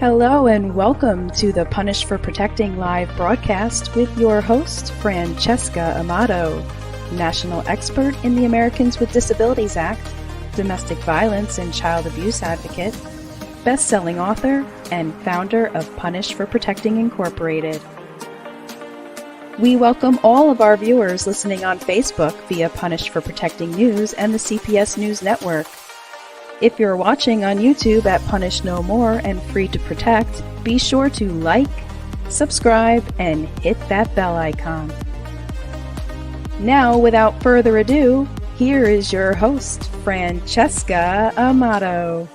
Hello and welcome to the Punish for Protecting live broadcast with your host, Francesca Amato, national expert in the Americans with Disabilities Act, domestic violence and child abuse advocate, best-selling author, and founder of Punish for Protecting Incorporated. We welcome all of our viewers listening on Facebook via Punish for Protecting News and the CPS News Network. If you're watching on YouTube at Punish No More and Free to Protect, be sure to like, subscribe, and hit that bell icon. Now, without further ado, here is your host, Francesca Amato.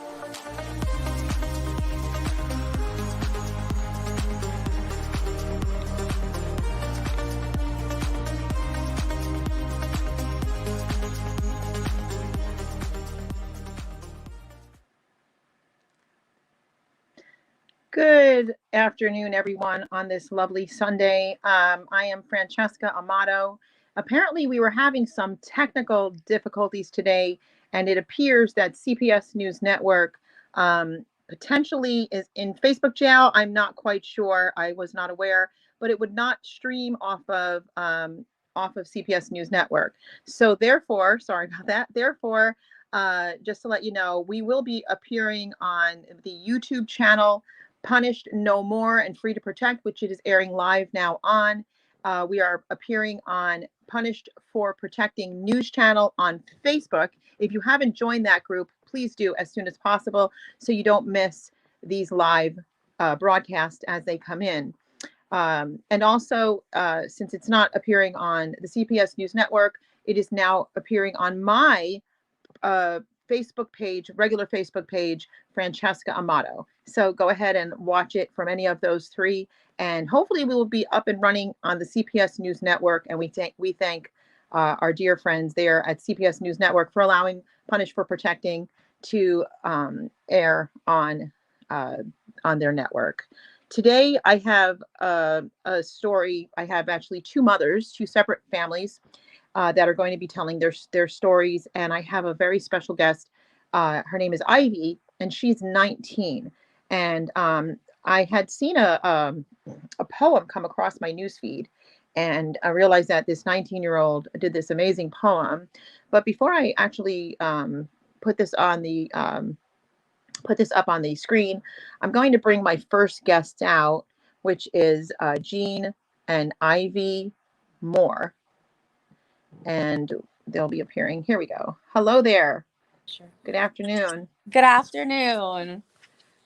Good afternoon, everyone, on this lovely Sunday. I am Francesca Amato. Apparently, we were having some technical difficulties today, and it appears that CPS News Network potentially is in Facebook jail. I'm not quite sure. I was not aware, but it would not stream off of CPS News Network. So therefore, sorry about that. Therefore, just to let you know, we will be appearing on the YouTube channel Punished No More and Free to Protect, which it is airing live now on. We are appearing on Punished for Protecting News channel on Facebook. If you haven't joined that group, please do as soon as possible so you don't miss these live broadcasts as they come in. And also, since it's not appearing on the CPS News Network, it is now appearing on my Facebook page, regular Facebook page, Francesca Amato. So go ahead and watch it from any of those three, and hopefully we will be up and running on the CPS News Network. And we thank our dear friends there at CPS News Network for allowing Punish for Protecting to air on their network. Today I have a story. I have actually two separate families that are going to be telling their stories. And I have a very special guest. Her name is Ivy, and she's 19. And I had seen a poem come across my newsfeed, and I realized that this 19-year-old did this amazing poem. But before I actually put this up on the screen, I'm going to bring my first guests out, which is Jean and Ivy Moore. And they'll be appearing. Here we go. Hello there. Sure. Good afternoon. Good afternoon.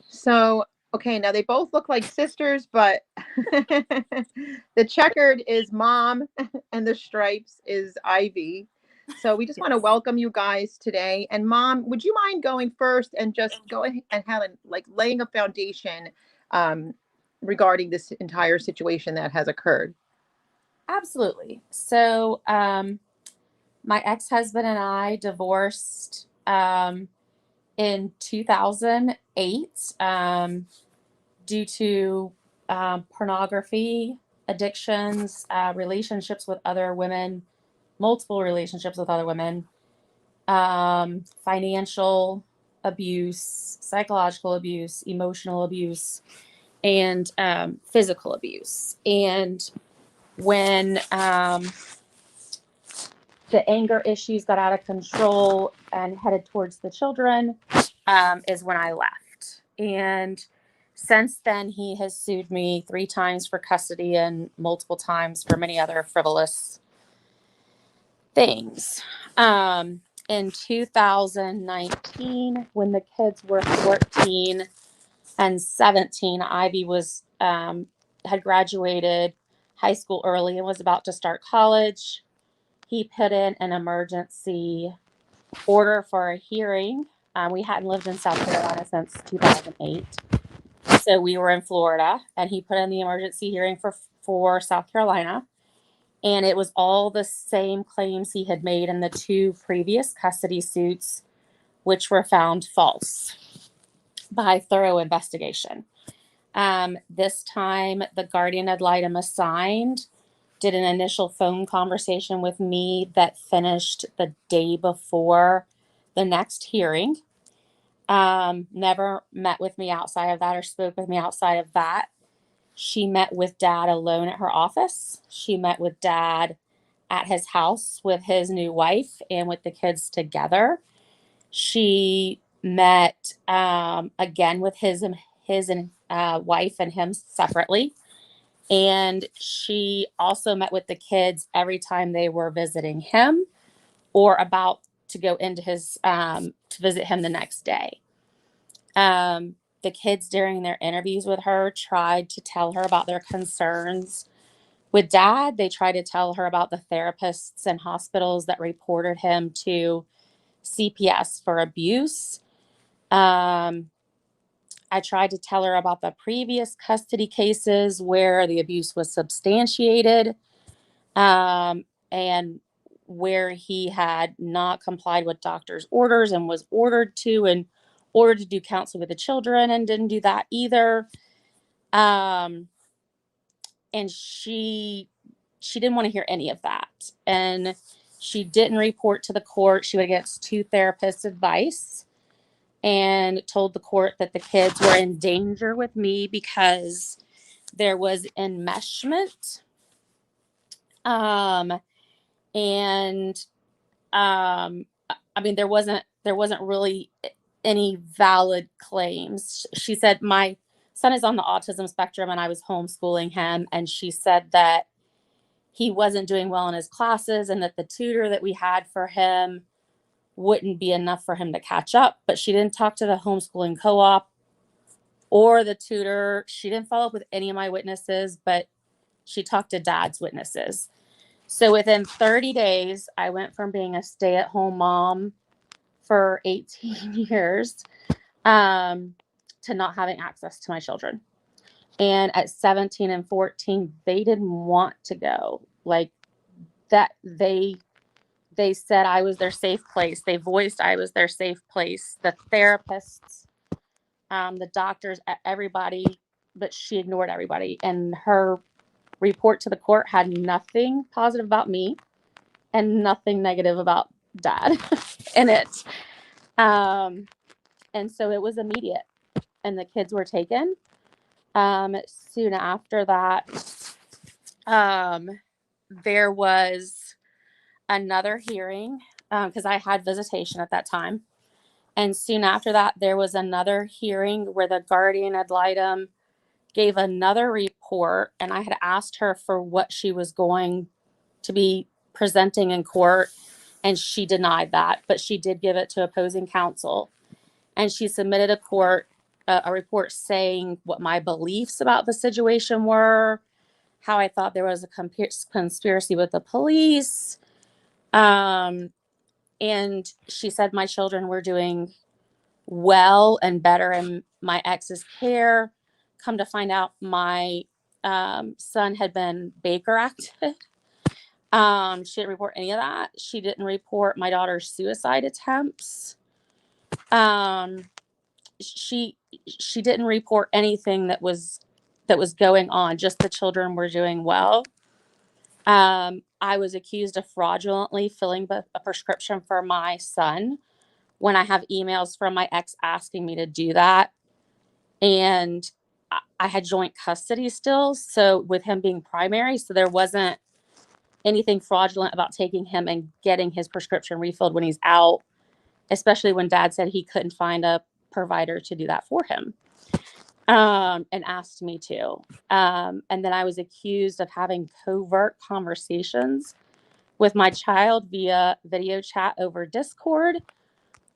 So, okay, now they both look like sisters, but the checkered is Mom and the stripes is Ivy. So we just want to welcome you guys today. And Mom, would you mind going first and just go ahead and laying a foundation regarding this entire situation that has occurred? Absolutely. So my ex-husband and I divorced in 2008 due to pornography, addictions, relationships with other women, multiple relationships with other women, financial abuse, psychological abuse, emotional abuse, and physical abuse. And when the anger issues got out of control and headed towards the children, is when I left. And since then, he has sued me 3 times for custody and multiple times for many other frivolous things. In 2019, when the kids were 14 and 17, Ivy had graduated high school early and was about to start college. He put in an emergency order for a hearing. We hadn't lived in South Carolina since 2008. So we were in Florida, and he put in the emergency hearing for South Carolina. And it was all the same claims he had made in the 2 previous custody suits, which were found false by thorough investigation. This time, the guardian ad litem assigned did an initial phone conversation with me that finished the day before the next hearing. Never met with me outside of that or spoke with me outside of that. She met with dad alone at her office. She met with dad at his house with his new wife and with the kids together. She met again with his wife and him separately. And she also met with the kids every time they were visiting him or about to go into his to visit him the next day. The kids during their interviews with her tried to tell her about their concerns with dad. They tried to tell her about the therapists and hospitals that reported him to CPS for abuse. I tried to tell her about the previous custody cases where the abuse was substantiated, and where he had not complied with doctor's orders and was ordered to do counseling with the children and didn't do that either. And she didn't want to hear any of that. And she didn't report to the court. She went against 2 therapists' advice and told the court that the kids were in danger with me because there was enmeshment. I mean, there wasn't really any valid claims. She said, my son is on the autism spectrum and I was homeschooling him. And she said that he wasn't doing well in his classes and that the tutor that we had for him wouldn't be enough for him to catch up. But she didn't talk to the homeschooling co-op or the tutor. She didn't follow up with any of my witnesses, but she talked to dad's witnesses. So within 30 days, I went from being a stay-at-home mom for 18 years to not having access to my children. And at 17 and 14, they didn't want to go. Like that, they said I was their safe place. They voiced I was their safe place. The therapists, the doctors, everybody, but she ignored everybody. And her report to the court had nothing positive about me and nothing negative about dad in it. And so it was immediate and the kids were taken. Soon after that, there was another hearing because I had visitation at that time. And soon after that, there was another hearing where the guardian ad litem gave another report, and I had asked her for what she was going to be presenting in court, and she denied that, but she did give it to opposing counsel. And she submitted a report saying what my beliefs about the situation were, how I thought there was a conspiracy with the police. And she said my children were doing well and better in my ex's care. Come to find out, my son had been Baker acted. She didn't report any of that. She didn't report my daughter's suicide attempts. She didn't report anything that was going on, just the children were doing well. I was accused of fraudulently filling a prescription for my son when I have emails from my ex asking me to do that. And I had joint custody still, so with him being primary, so there wasn't anything fraudulent about taking him and getting his prescription refilled when he's out, especially when dad said he couldn't find a provider to do that for him, and asked me to. And then I was accused of having covert conversations with my child via video chat over Discord,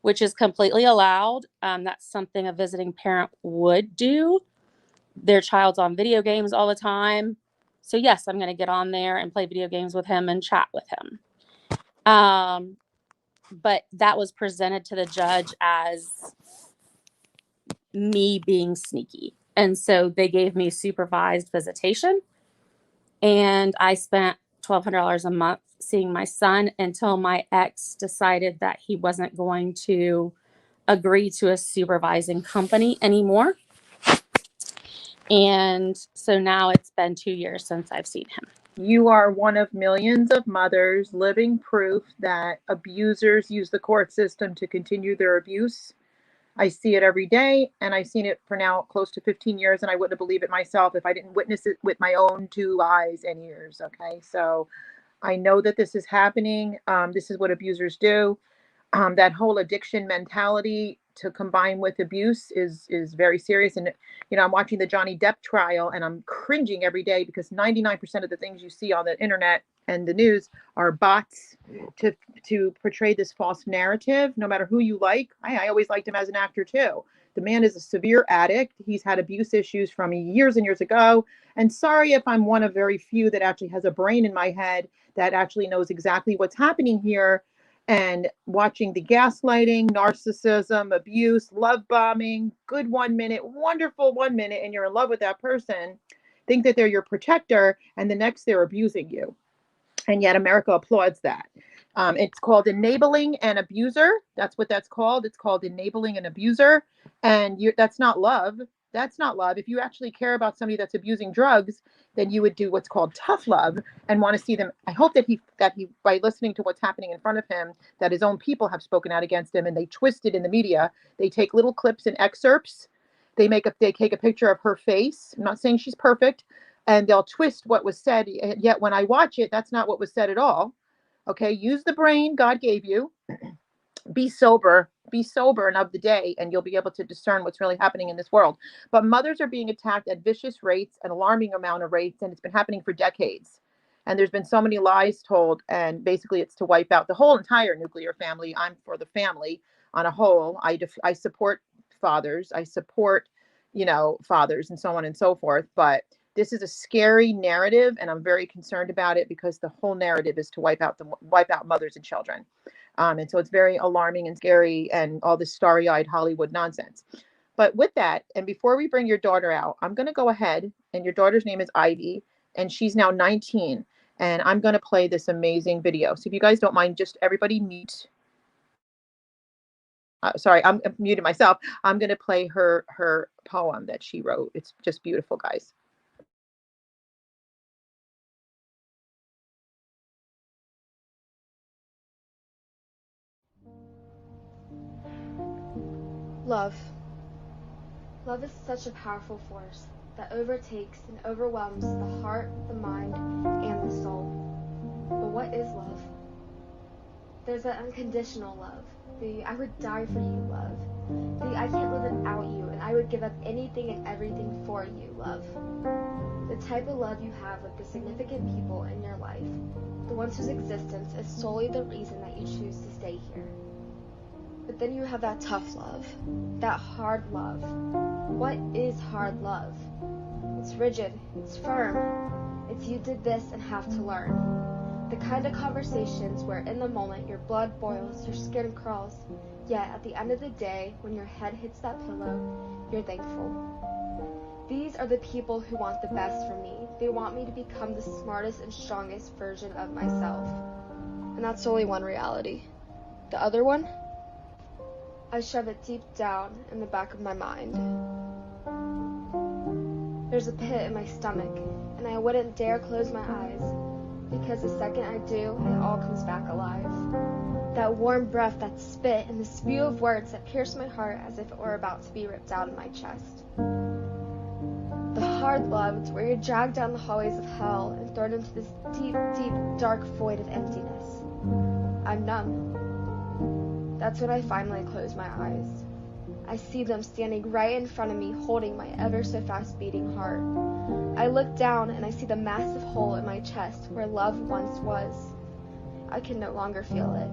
which is completely allowed. That's something a visiting parent would do. Their child's on video games all the time. So yes, I'm going to get on there and play video games with him and chat with him. But that was presented to the judge as me being sneaky. And so they gave me supervised visitation. And I spent $1,200 a month seeing my son until my ex decided that he wasn't going to agree to a supervising company anymore. And so now it's been 2 years since I've seen him. You are one of millions of mothers living proof that abusers use the court system to continue their abuse. I see it every day, and I've seen it for now close to 15 years, and I wouldn't believe it myself if I didn't witness it with my own two eyes and ears. Okay, so I know that this is happening. This is what abusers do. That whole addiction mentality to combine with abuse is very serious. And I'm watching the Johnny Depp trial, and I'm cringing every day because 99% of the things you see on the internet and the news are bots to portray this false narrative. No matter who you like, I always liked him as an actor too. The man is a severe addict. He's had abuse issues from years and years ago. And sorry if I'm one of very few that actually has a brain in my head that actually knows exactly what's happening here, and watching the gaslighting, narcissism, abuse, love bombing, good 1 minute, wonderful 1 minute, and you're in love with that person, think that they're your protector, and the next they're abusing you. And yet America applauds that. It's called enabling an abuser. That's what that's called. It's called enabling an abuser. And that's not love. That's not love. If you actually care about somebody that's abusing drugs, then you would do what's called tough love and want to see them. I hope that he by listening to what's happening in front of him, that his own people have spoken out against him, and they twist it in the media. They take little clips and excerpts. They take a picture of her face. I'm not saying she's perfect, and they'll twist what was said. Yet when I watch it, that's not what was said at all. Okay, use the brain God gave you. Be sober and of the day, and you'll be able to discern what's really happening in this world. But mothers are being attacked at vicious rates, an alarming amount of rates, and it's been happening for decades. And there's been so many lies told, and basically it's to wipe out the whole entire nuclear family. I'm for the family on a whole. I support fathers. I support, fathers and so on and so forth. But this is a scary narrative, and I'm very concerned about it because the whole narrative is to wipe out mothers and children. And so it's very alarming and scary and all this starry-eyed Hollywood nonsense. But with that, and before we bring your daughter out, I'm going to go ahead, and your daughter's name is Ivy, and she's now 19, and I'm going to play this amazing video. So if you guys don't mind, just everybody mute. Sorry, I'm muted myself. I'm going to play her poem that she wrote. It's just beautiful, guys. Love. Love is such a powerful force that overtakes and overwhelms the heart, the mind, and the soul. But what is love? There's that unconditional love, the I would die for you love, the I can't live without you and I would give up anything and everything for you love. The type of love you have with the significant people in your life, the ones whose existence is solely the reason that you choose to stay here. But then you have that tough love, that hard love. What is hard love? It's rigid, it's firm, it's you did this and have to learn. The kind of conversations where in the moment your blood boils, your skin crawls, yet at the end of the day, when your head hits that pillow, you're thankful. These are the people who want the best for me. They want me to become the smartest and strongest version of myself. And that's only one reality. The other one? I shove it deep down in the back of my mind. There's a pit in my stomach, and I wouldn't dare close my eyes, because the second I do, it all comes back alive. That warm breath, that spit, and the spew of words that pierce my heart as if it were about to be ripped out of my chest. The hard love, it's where you're dragged down the hallways of hell and thrown into this deep, deep, dark void of emptiness. I'm numb. That's when I finally close my eyes. I see them standing right in front of me, holding my ever so fast beating heart. I look down and I see the massive hole in my chest where love once was. I can no longer feel it.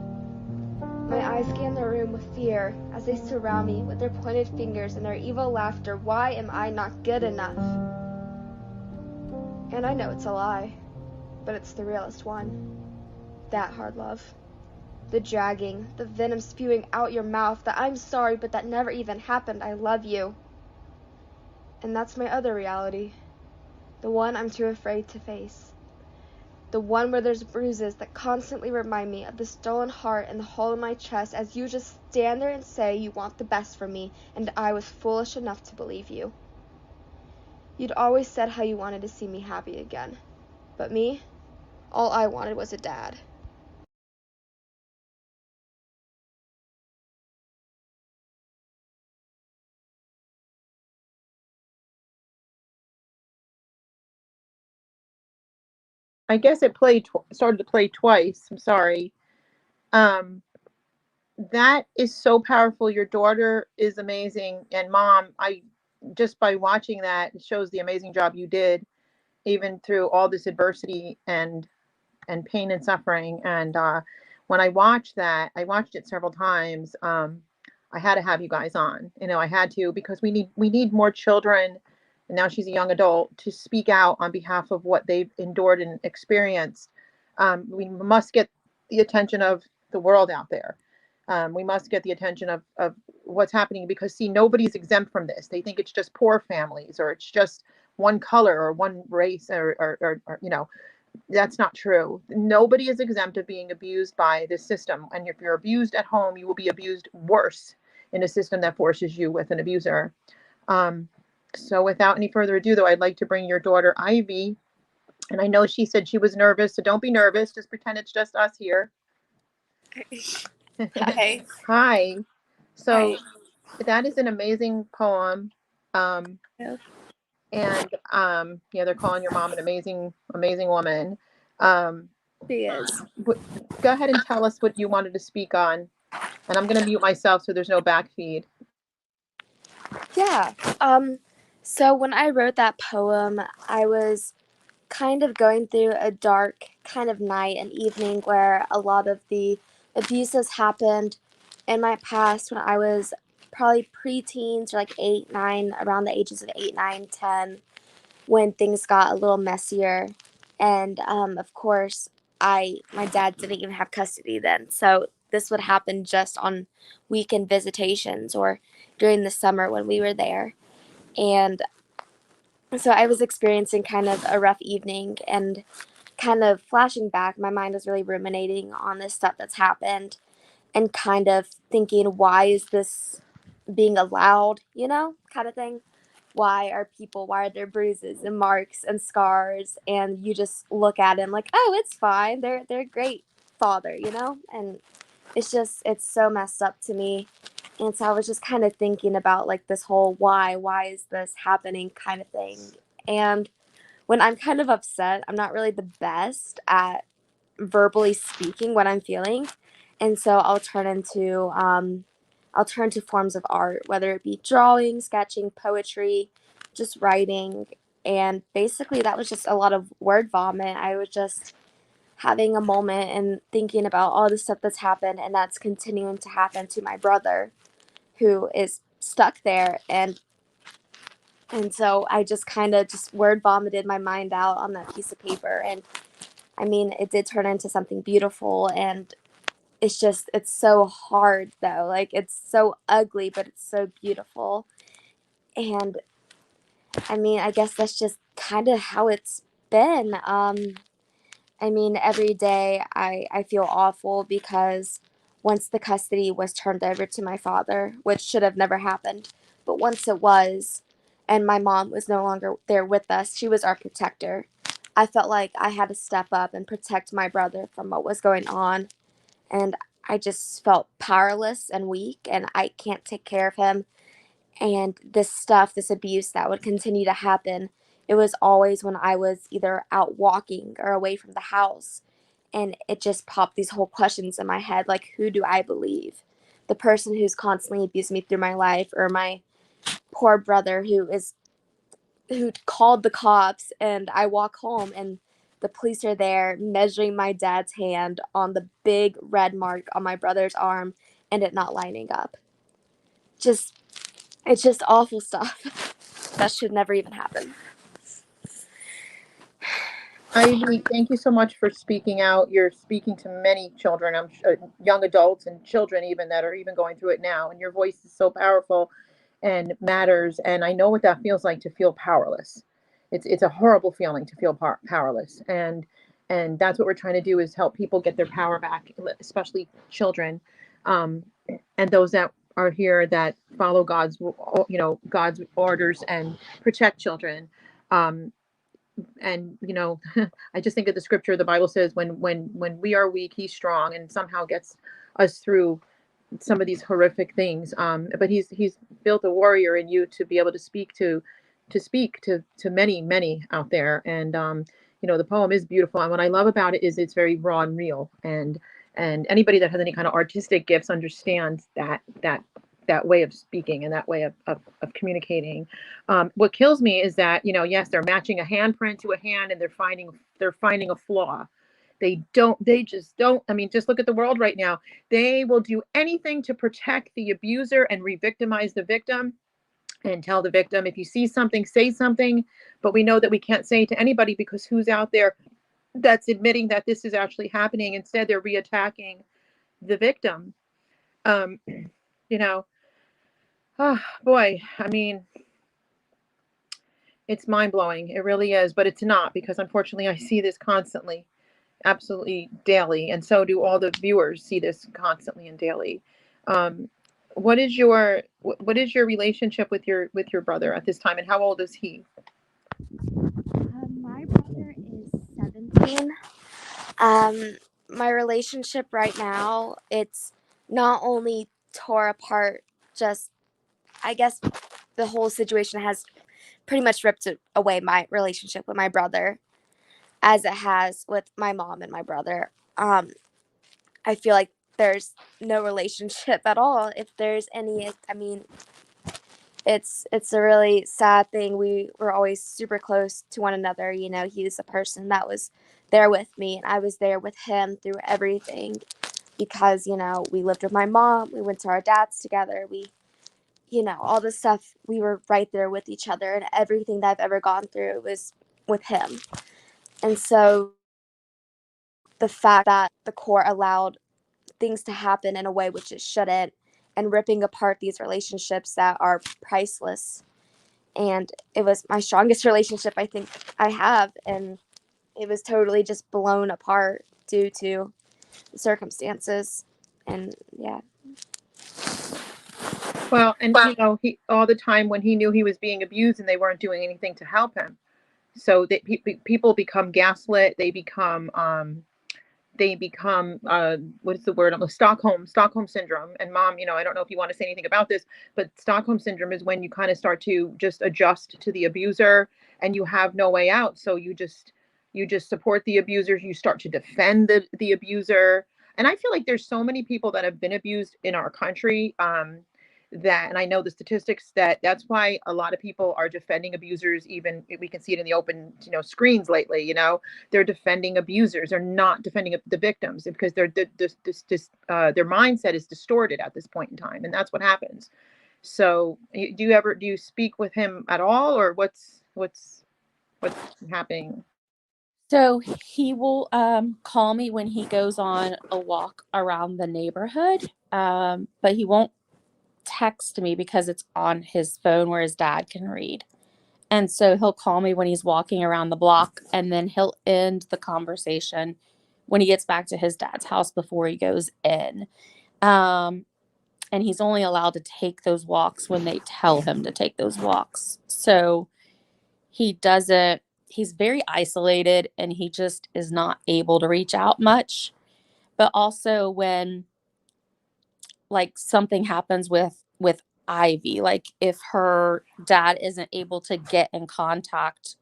My eyes scan the room with fear as they surround me with their pointed fingers and their evil laughter. Why am I not good enough? And I know it's a lie, but it's the realest one. That hard love. The dragging, the venom spewing out your mouth, that I'm sorry, but that never even happened, I love you. And that's my other reality, the one I'm too afraid to face. The one where there's bruises that constantly remind me of the stolen heart and the hole in my chest as you just stand there and say you want the best for me, and I was foolish enough to believe you. You'd always said how you wanted to see me happy again, but me, all I wanted was a dad. I guess it started to play twice. I'm sorry. Um, that is so powerful. Your daughter is amazing, and mom, I just by watching that, it shows the amazing job you did, even through all this adversity and pain and suffering. And when I watched that, I watched it several times. I had to have you guys on. I had to, because we need more children. And now she's a young adult to speak out on behalf of what they've endured and experienced. We must get the attention of the world out there. We must get the attention of what's happening, because see, nobody's exempt from this. They think it's just poor families, or it's just one color or one race, or that's not true. Nobody is exempt of being abused by this system. And if you're abused at home, you will be abused worse in a system that forces you with an abuser. So without any further ado, though, I'd like to bring your daughter, Ivy. And I know she said she was nervous, so don't be nervous. Just pretend it's just us here. Hi. Hi. So Hi. that is an amazing poem. Yeah. And they're calling your mom an amazing, amazing woman. Um, She is. Go ahead and tell us what you wanted to speak on. And I'm going to mute myself so there's no back feed. Yeah. So when I wrote that poem, I was kind of going through a dark kind of night and evening where a lot of the abuses happened in my past when I was probably preteens, or like 8, 9, around the ages of 8, 9, 10, when things got a little messier. And of course, my dad didn't even have custody then. So this would happen just on weekend visitations or during the summer when we were there. And so I was experiencing kind of a rough evening, and kind of flashing back, my mind was really ruminating on this stuff that's happened, and kind of thinking, why is this being allowed, kind of thing. Why are there bruises and marks and scars, and you just look at him like, oh, it's fine. They're a great father, and it's so messed up to me. And so I was just kind of thinking about like this whole why is this happening kind of thing. And when I'm kind of upset, I'm not really the best at verbally speaking what I'm feeling. And so I'll turn to forms of art, whether it be drawing, sketching, poetry, just writing. And basically that was just a lot of word vomit. I was just having a moment and thinking about all the stuff that's happened and that's continuing to happen to my brother, who is stuck there. And so I just kind of just word vomited my mind out on that piece of paper. And I mean, it did turn into something beautiful. And it's so hard though. Like, it's so ugly, but it's so beautiful. And I mean, I guess that's just kind of how it's been. I mean, every day I feel awful because once the custody was turned over to my father, which should have never happened, but once it was, and my mom was no longer there with us, she was our protector. I felt like I had to step up and protect my brother from what was going on. And I just felt powerless and weak, and I can't take care of him. And this abuse that would continue to happen, it was always when I was either out walking or away from the house. And it just popped these whole questions in my head, like, who do I believe? The person who's constantly abused me through my life, or my poor brother who called the cops, and I walk home and the police are there measuring my dad's hand on the big red mark on my brother's arm and it not lining up. It's just awful stuff that should never even happen. Ivy, thank you so much for speaking out. You're speaking to many children, I'm sure, young adults and children even that are even going through it now. And your voice is so powerful and matters. And I know what that feels like, to feel powerless. It's a horrible feeling to feel powerless. And that's what we're trying to do, is help people get their power back, especially children, and those that are here that follow God's orders and protect children. And I just think of the scripture. The Bible says when we are weak, he's strong, and somehow gets us through some of these horrific things. But he's built a warrior in you to be able to speak to many out there. And the poem is beautiful. And what I love about it is it's very raw and real. And anybody that has any kind of artistic gifts understands that way of speaking and that way of communicating. What kills me is that, yes, they're matching a handprint to a hand and they're finding a flaw. They just don't. I mean, just look at the world right now. They will do anything to protect the abuser and re-victimize the victim and tell the victim, if you see something, say something. But we know that we can't say it to anybody, because who's out there that's admitting that this is actually happening? Instead, they're reattacking the victim. Um, you know, oh boy, I mean, it's mind blowing. It really is, but it's not, because unfortunately I see this constantly, absolutely daily, and so do all the viewers see this constantly and daily. Um, what is your relationship with your brother at this time, and how old is he? My brother is 17. My relationship right now, it's not only tore apart, just, I guess the whole situation has pretty much ripped away my relationship with my brother, as it has with my mom and my brother. I feel like there's no relationship at all, if there's any. I mean, it's a really sad thing. We were always super close to one another. He was a person that was there with me, and I was there with him through everything, because we lived with my mom, we went to our dads together, we all this stuff, we were right there with each other, and everything that I've ever gone through was with him. And so the fact that the court allowed things to happen in a way which it shouldn't, and ripping apart these relationships that are priceless. And it was my strongest relationship I think I have, and it was totally just blown apart due to the circumstances. And yeah. Well, and he, all the time when he knew he was being abused and they weren't doing anything to help him. So people become gaslit. They become what is the word? Stockholm syndrome. And mom, I don't know if you want to say anything about this, but Stockholm syndrome is when you kind of start to just adjust to the abuser and you have no way out. So you just support the abusers. You start to defend the abuser. And I feel like there's so many people that have been abused in our country, and I know the statistics, that's why a lot of people are defending abusers. Even we can see it in the open, screens lately. They're defending abusers. They're not defending the victims, because their mindset is distorted at this point in time, and that's what happens. So, do you speak with him at all, or what's happening? So he will call me when he goes on a walk around the neighborhood, but he won't text me because it's on his phone where his dad can read. And so he'll call me when he's walking around the block, and then he'll end the conversation when he gets back to his dad's house before he goes in. And he's only allowed to take those walks when they tell him to take those walks. So he's very isolated, and he just is not able to reach out much. But also when like something happens with Ivy, like if her dad isn't able to get in contact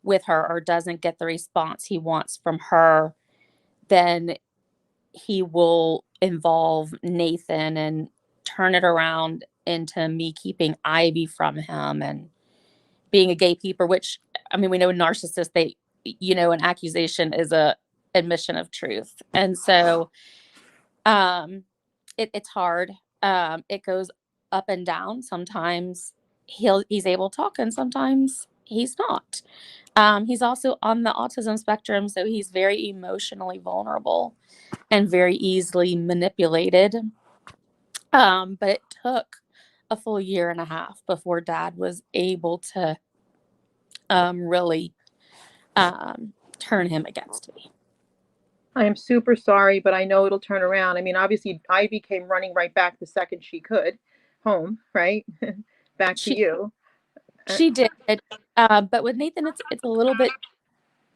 with her or doesn't get the response he wants from her, then he will involve Nathan and turn it around into me keeping Ivy from him and being a gatekeeper, which, I mean, we know in narcissists, an accusation is a admission of truth. And so it's hard. It goes up and down. Sometimes he's able to talk, and sometimes he's not. He's also on the autism spectrum, so he's very emotionally vulnerable and very easily manipulated. But it took a full year and a half before Dad was able to really turn him against me. I am super sorry, but I know it'll turn around. I mean, obviously, Ivy came running right back the second she could home, right? Back to you. She did. But with Nathan, it's a little bit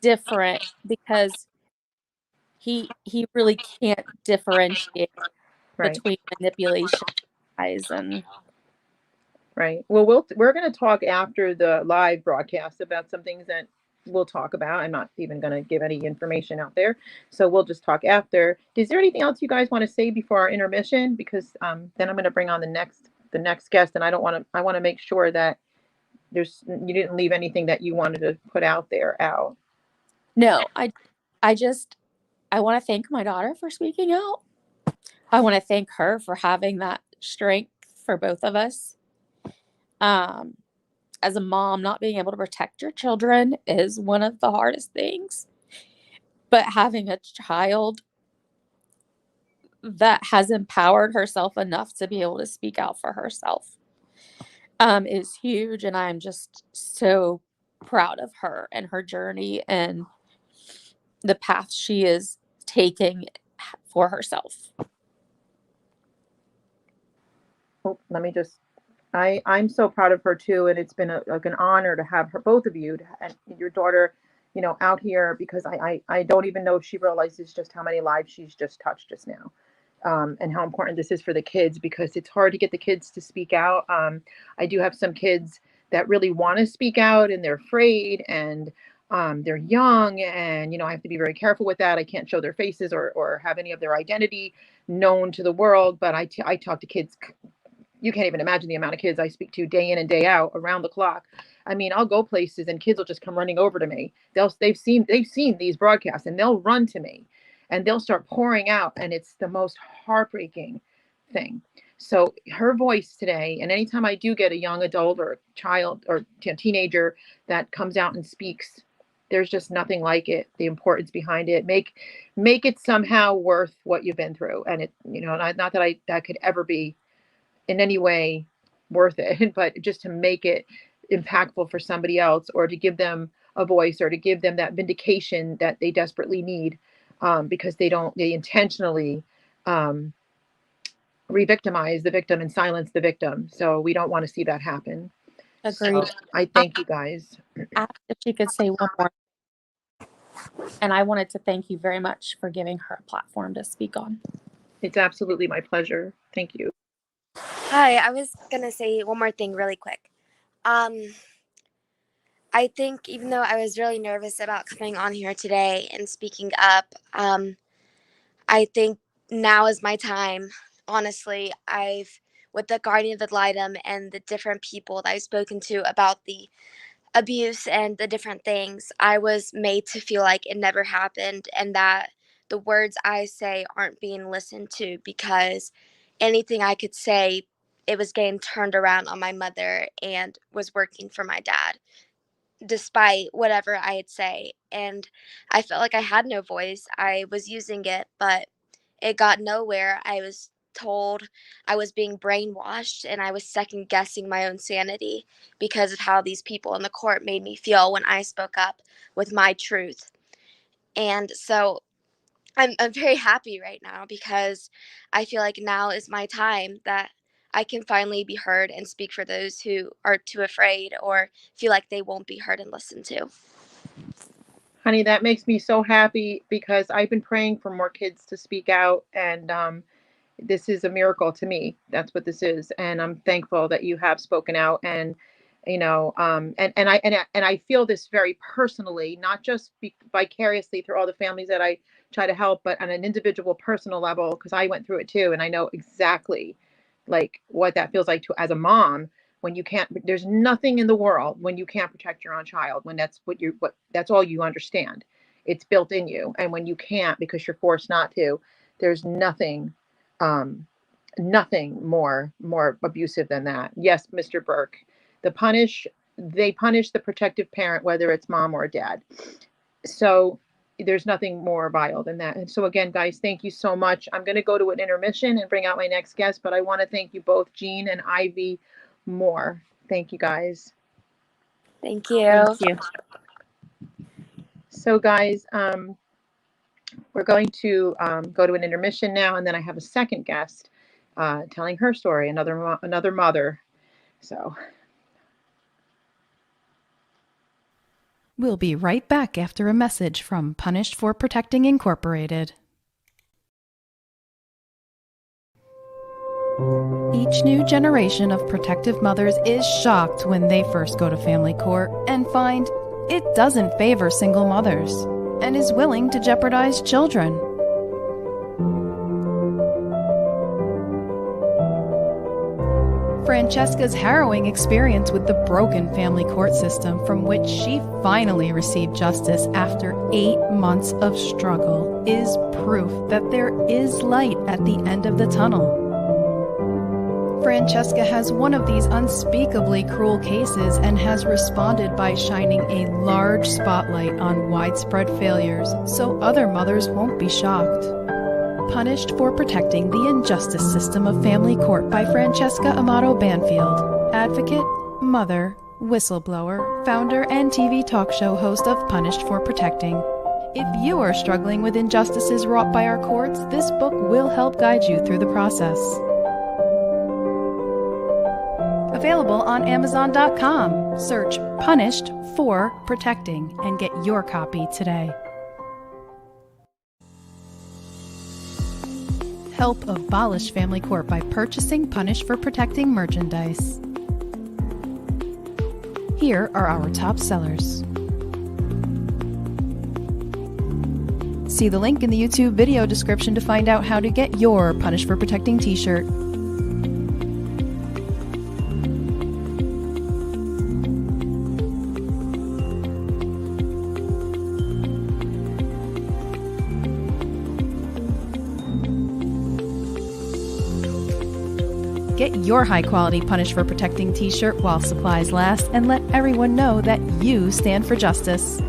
different because he really can't differentiate Right. between manipulation and Right. Well, we're going to talk after the live broadcast about some things that we'll talk about. I'm not even going to give any information out there. So we'll just talk after. Is there anything else you guys want to say before our intermission? Because then I'm going to bring on the next guest, and I want to make sure that you didn't leave anything that you wanted to put out there out. No, I want to thank my daughter for speaking out. I want to thank her for having that strength for both of us. As a mom, not being able to protect your children is one of the hardest things. But having a child that has empowered herself enough to be able to speak out for herself is huge. And I'm just so proud of her and her journey and the path she is taking for herself. Oh, I'm so proud of her too, and it's been an honor to have her, both of you, and your daughter, out here, because I don't even know if she realizes just how many lives she's just touched just now, and how important this is for the kids, because it's hard to get the kids to speak out. I do have some kids that really want to speak out, and they're afraid, and they're young, and I have to be very careful with that. I can't show their faces or have any of their identity known to the world, but I talk to kids. You can't even imagine the amount of kids I speak to day in and day out around the clock. I mean, I'll go places and kids will just come running over to me. They've seen these broadcasts, and they'll run to me and they'll start pouring out. And it's the most heartbreaking thing. So her voice today, and anytime I do get a young adult or a child or teenager that comes out and speaks, there's just nothing like it. The importance behind it, make it somehow worth what you've been through. And it, not that that could ever be in any way worth it, but just to make it impactful for somebody else, or to give them a voice, or to give them that vindication that they desperately need, because they intentionally re-victimize the victim and silence the victim. So we don't want to see that happen. Agreed. So I thank you guys. If she could say one more. And I wanted to thank you very much for giving her a platform to speak on. It's absolutely my pleasure. Thank you. Hi, I was going to say one more thing really quick. I think even though I was really nervous about coming on here today and speaking up, I think now is my time. Honestly, with the Guardian ad litem and the different people that I've spoken to about the abuse and the different things, I was made to feel like it never happened, and that the words I say aren't being listened to, because anything I could say, it was getting turned around on my mother and was working for my dad, despite whatever I'd say. And I felt like I had no voice. I was using it, but it got nowhere. I was told I was being brainwashed, and I was second guessing my own sanity because of how these people in the court made me feel when I spoke up with my truth. And so I'm very happy right now, because I feel like now is my time that I can finally be heard and speak for those who are too afraid or feel like they won't be heard and listened to. Honey, that makes me so happy, because I've been praying for more kids to speak out, and this is a miracle to me. That's what this is, and I'm thankful that you have spoken out. And and I feel this very personally, not just vicariously through all the families that I try to help, but on an individual personal level, because I went through it too, and I know exactly like what that feels like as a mom, when you can't. There's nothing in the world when you can't protect your own child, when that's that's all you understand. It's built in you, and when you can't because you're forced not to, there's nothing more abusive than that. Yes, Mr. Burke, they punish the protective parent, whether it's mom or dad. So there's nothing more vile than that. And so again, guys, thank you so much. I'm going to go to an intermission and bring out my next guest, but I want to thank you both, Jean and Ivy Moore. Thank you, guys. Thank you. Thank you. So guys, we're going to go to an intermission now, and then I have a second guest telling her story, another mother. So We'll be right back after a message from Punished for Protecting Incorporated. Each new generation of protective mothers is shocked when they first go to family court and find it doesn't favor single mothers and is willing to jeopardize children. Francesca's harrowing experience with the broken family court system, from which she finally received justice after 8 months of struggle, is proof that there is light at the end of the tunnel. Francesca has one of these unspeakably cruel cases and has responded by shining a large spotlight on widespread failures so other mothers won't be shocked. Punished for Protecting the Injustice System of Family Court by Francesca Amato Banfield, advocate, mother, whistleblower, founder, and TV talk show host of Punished for Protecting. If you are struggling with injustices wrought by our courts, this book will help guide you through the process. Available on Amazon.com. Search Punished for Protecting and get your copy today. Help abolish family court by purchasing Punished for Protecting merchandise. Here are our top sellers. See the link in the YouTube video description to find out how to get your Punished for Protecting t-shirt. Get your high-quality Punished for Protecting t-shirt while supplies last, and let everyone know that you stand for justice.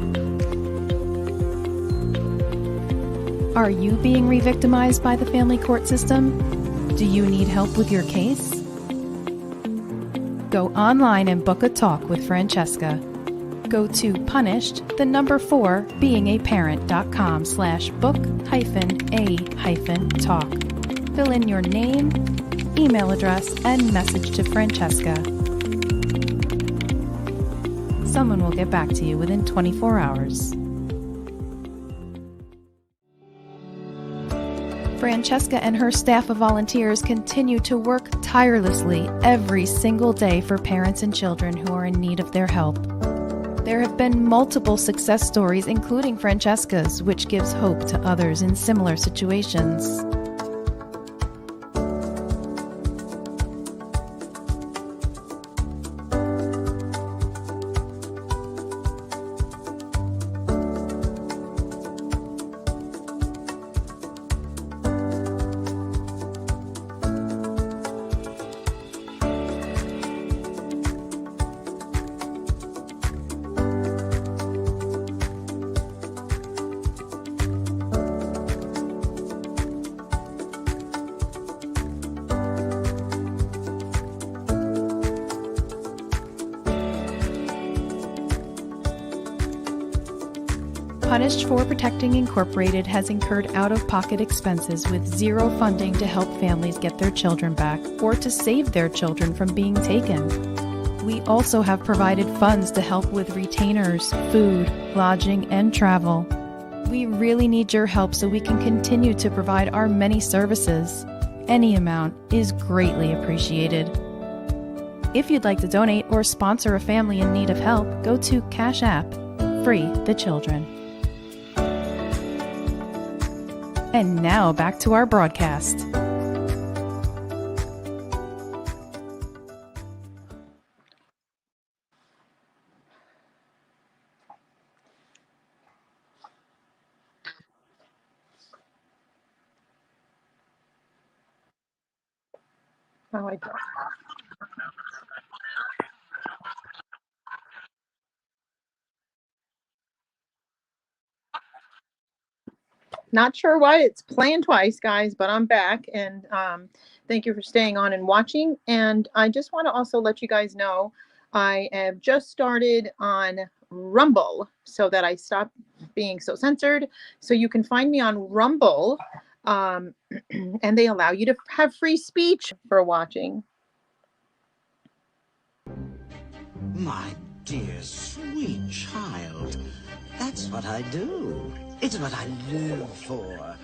Are you being re-victimized by the family court system? Do you need help with your case? Go online and book a talk with Francesca. Go to punished4beingAparent.com/book-a-talk. Fill in your name, email address, and message to Francesca. Someone will get back to you within 24 hours. Francesca and her staff of volunteers continue to work tirelessly every single day for parents and children who are in need of their help. There have been multiple success stories, including Francesca's, which gives hope to others in similar situations. Punished for Protecting Incorporated has incurred out-of-pocket expenses with zero funding to help families get their children back or to save their children from being taken. We also have provided funds to help with retainers, food, lodging, and travel. We really need your help so we can continue to provide our many services. Any amount is greatly appreciated. If you'd like to donate or sponsor a family in need of help, go to Cash App, Free the Children. And now back to our broadcast. Oh, I don't. Not sure why it's playing twice, guys, but I'm back, and thank you for staying on and watching. And I just want to also let you guys know I have just started on Rumble so that I stop being so censored. So you can find me on Rumble, and they allow you to have free speech for watching. My dear, sweet child, that's what I do. It's what I live for.